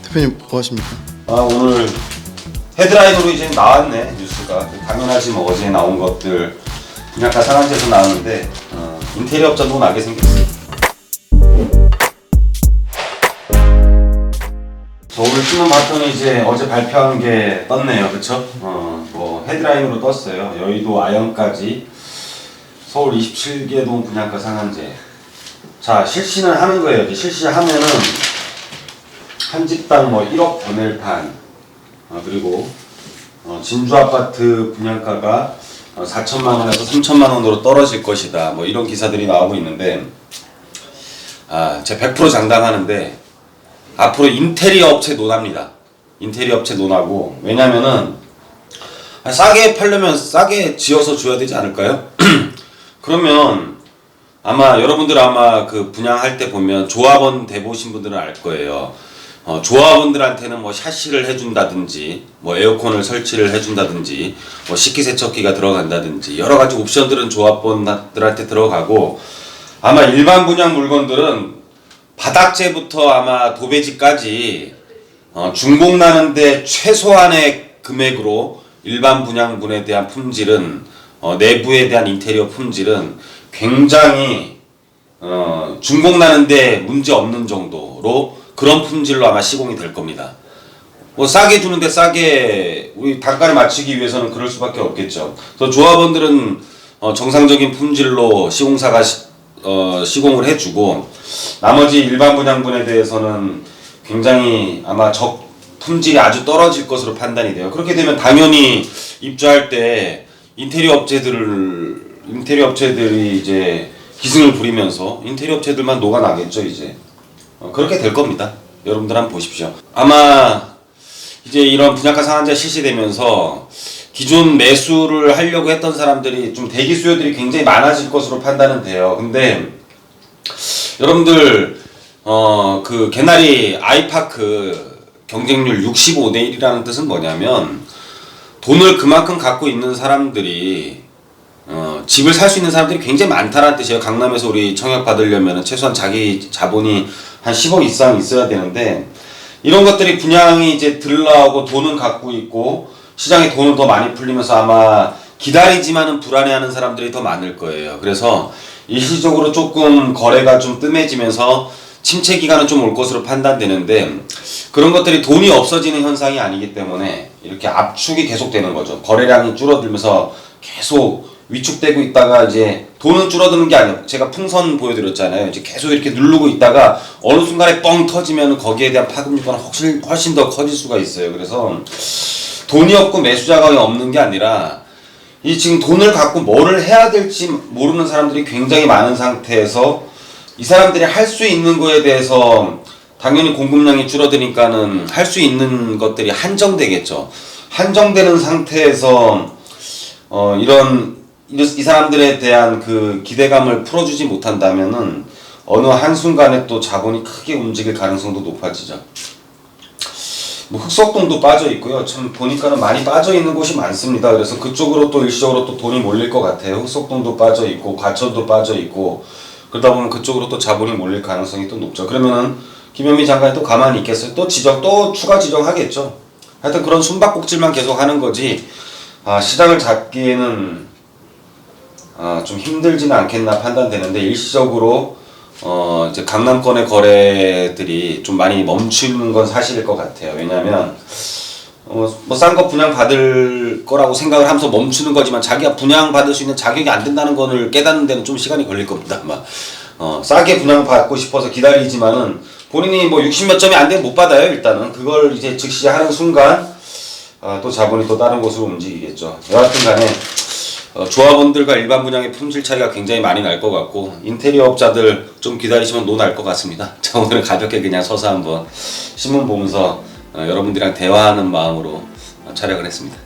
대표님 뭐 하십니까? 오늘 헤드라인으로 이제 나왔네 뉴스가. 당연하지 뭐 어제 나온 것들 분양가 상한제도 나왔는데 인테리어 업자도 나게 생겼어요. 저 오늘 신문 봤더니 이제 어제 발표한 게 떴네요, 그쵸? 뭐 헤드라인으로 떴어요. 여의도 아현까지 서울 27개 동 분양가 상한제. 자, 실시는 하는 거예요. 이제 실시하면은 한 집당 뭐 1억 더 낼 판. 그리고 진주 아파트 분양가가 4천만 원에서 3천만 원으로 떨어질 것이다. 뭐 이런 기사들이 나오고 있는데, 제가 100% 장담하는데 앞으로 인테리어 업체 논합니다. 인테리어 업체 논하고. 왜냐면은 싸게 팔려면 싸게 지어서 줘야 되지 않을까요? 그러면 아마 여러분들 그 분양할 때 보면 조합원 돼보신 분들은 알 거예요. 조합원들한테는 뭐 샤시를 해준다든지, 뭐 에어컨을 설치를 해준다든지, 뭐 식기세척기가 들어간다든지 여러 가지 옵션들은 조합원들한테 들어가고, 아마 일반 분양 물건들은 바닥재부터 아마 도배지까지 중복 나는데 최소한의 금액으로 일반 분양분에 대한 품질은 내부에 대한 인테리어 품질은 굉장히 중복 나는데 문제 없는 정도로 그런 품질로 아마 시공이 될 겁니다. 뭐 싸게 주는데 싸게 우리 단가를 맞추기 위해서는 그럴 수밖에 없겠죠. 그래서 조합원들은 정상적인 품질로 시공사가 시공을 해주고, 나머지 일반 분양분에 대해서는 굉장히 아마 품질이 아주 떨어질 것으로 판단이 돼요. 그렇게 되면 당연히 입주할 때 인테리어 업체들이 이제 기승을 부리면서 인테리어 업체들만 녹아나겠죠, 이제. 그렇게 될 겁니다. 여러분들 한번 보십시오. 아마 이제 이런 분양가 상한제 실시되면서 기존 매수를 하려고 했던 사람들이 좀 대기 수요들이 굉장히 많아질 것으로 판단은 돼요. 근데 여러분들 그 개나리 아이파크 경쟁률 65대 1이라는 뜻은 뭐냐면, 돈을 그만큼 갖고 있는 사람들이 집을 살 수 있는 사람들이 굉장히 많다는 뜻이에요. 강남에서 우리 청약 받으려면 최소한 자기 자본이 한 10억 이상 있어야 되는데, 이런 것들이 분양이 이제 들라오고 돈은 갖고 있고 시장에 돈은 더 많이 풀리면서 아마 기다리지만은 불안해하는 사람들이 더 많을 거예요. 그래서 일시적으로 조금 거래가 좀 뜸해지면서 침체 기간은 좀 올 것으로 판단되는데, 그런 것들이 돈이 없어지는 현상이 아니기 때문에 이렇게 압축이 계속되는 거죠. 거래량이 줄어들면서 계속 위축되고 있다가 이제 돈은 줄어드는 게 아니에요. 제가 풍선 보여드렸잖아요. 이제 계속 이렇게 누르고 있다가 어느 순간에 뻥 터지면 거기에 대한 파급력은 훨씬 더 커질 수가 있어요. 그래서 돈이 없고 매수 자금이 없는 게 아니라 이 지금 돈을 갖고 뭐를 해야 될지 모르는 사람들이 굉장히 많은 상태에서 이 사람들이 할 수 있는 거에 대해서 당연히 공급량이 줄어드니까는 할 수 있는 것들이 한정되겠죠. 한정되는 상태에서 이 사람들에 대한 그 기대감을 풀어주지 못한다면은 어느 한순간에 또 자본이 크게 움직일 가능성도 높아지죠. 뭐 흑석동도 빠져 있고요. 참 보니까는 많이 빠져 있는 곳이 많습니다. 그래서 그쪽으로 또 일시적으로 또 돈이 몰릴 것 같아요. 흑석동도 빠져 있고 과천도 빠져 있고, 그러다 보면 그쪽으로 또 자본이 몰릴 가능성이 또 높죠. 그러면은 김현미 장관이 또 가만히 있겠어요? 또 추가 지정하겠죠. 하여튼 그런 숨바꼭질만 계속 하는 거지, 시장을 잡기에는 좀 힘들지는 않겠나 판단되는데, 일시적으로 이제 강남권의 거래들이 좀 많이 멈추는 건 사실일 것 같아요. 왜냐하면 뭐 싼 거 분양 받을 거라고 생각을 하면서 멈추는 거지만 자기가 분양 받을 수 있는 자격이 안 된다는 거를 깨닫는 데는 좀 시간이 걸릴 겁니다. 아마 싸게 분양 받고 싶어서 기다리지만은 본인이 뭐 60몇 점이 안 되면 못 받아요. 일단은 그걸 이제 즉시 하는 순간 또 자본이 또 다른 곳으로 움직이겠죠. 여하튼간에 조합원들과 일반 분양의 품질 차이가 굉장히 많이 날 것 같고, 인테리어 업자들 좀 기다리시면 노날 것 같습니다. 자, 오늘은 가볍게 그냥 서서 한번 신문 보면서 여러분들이랑 대화하는 마음으로 촬영을 했습니다.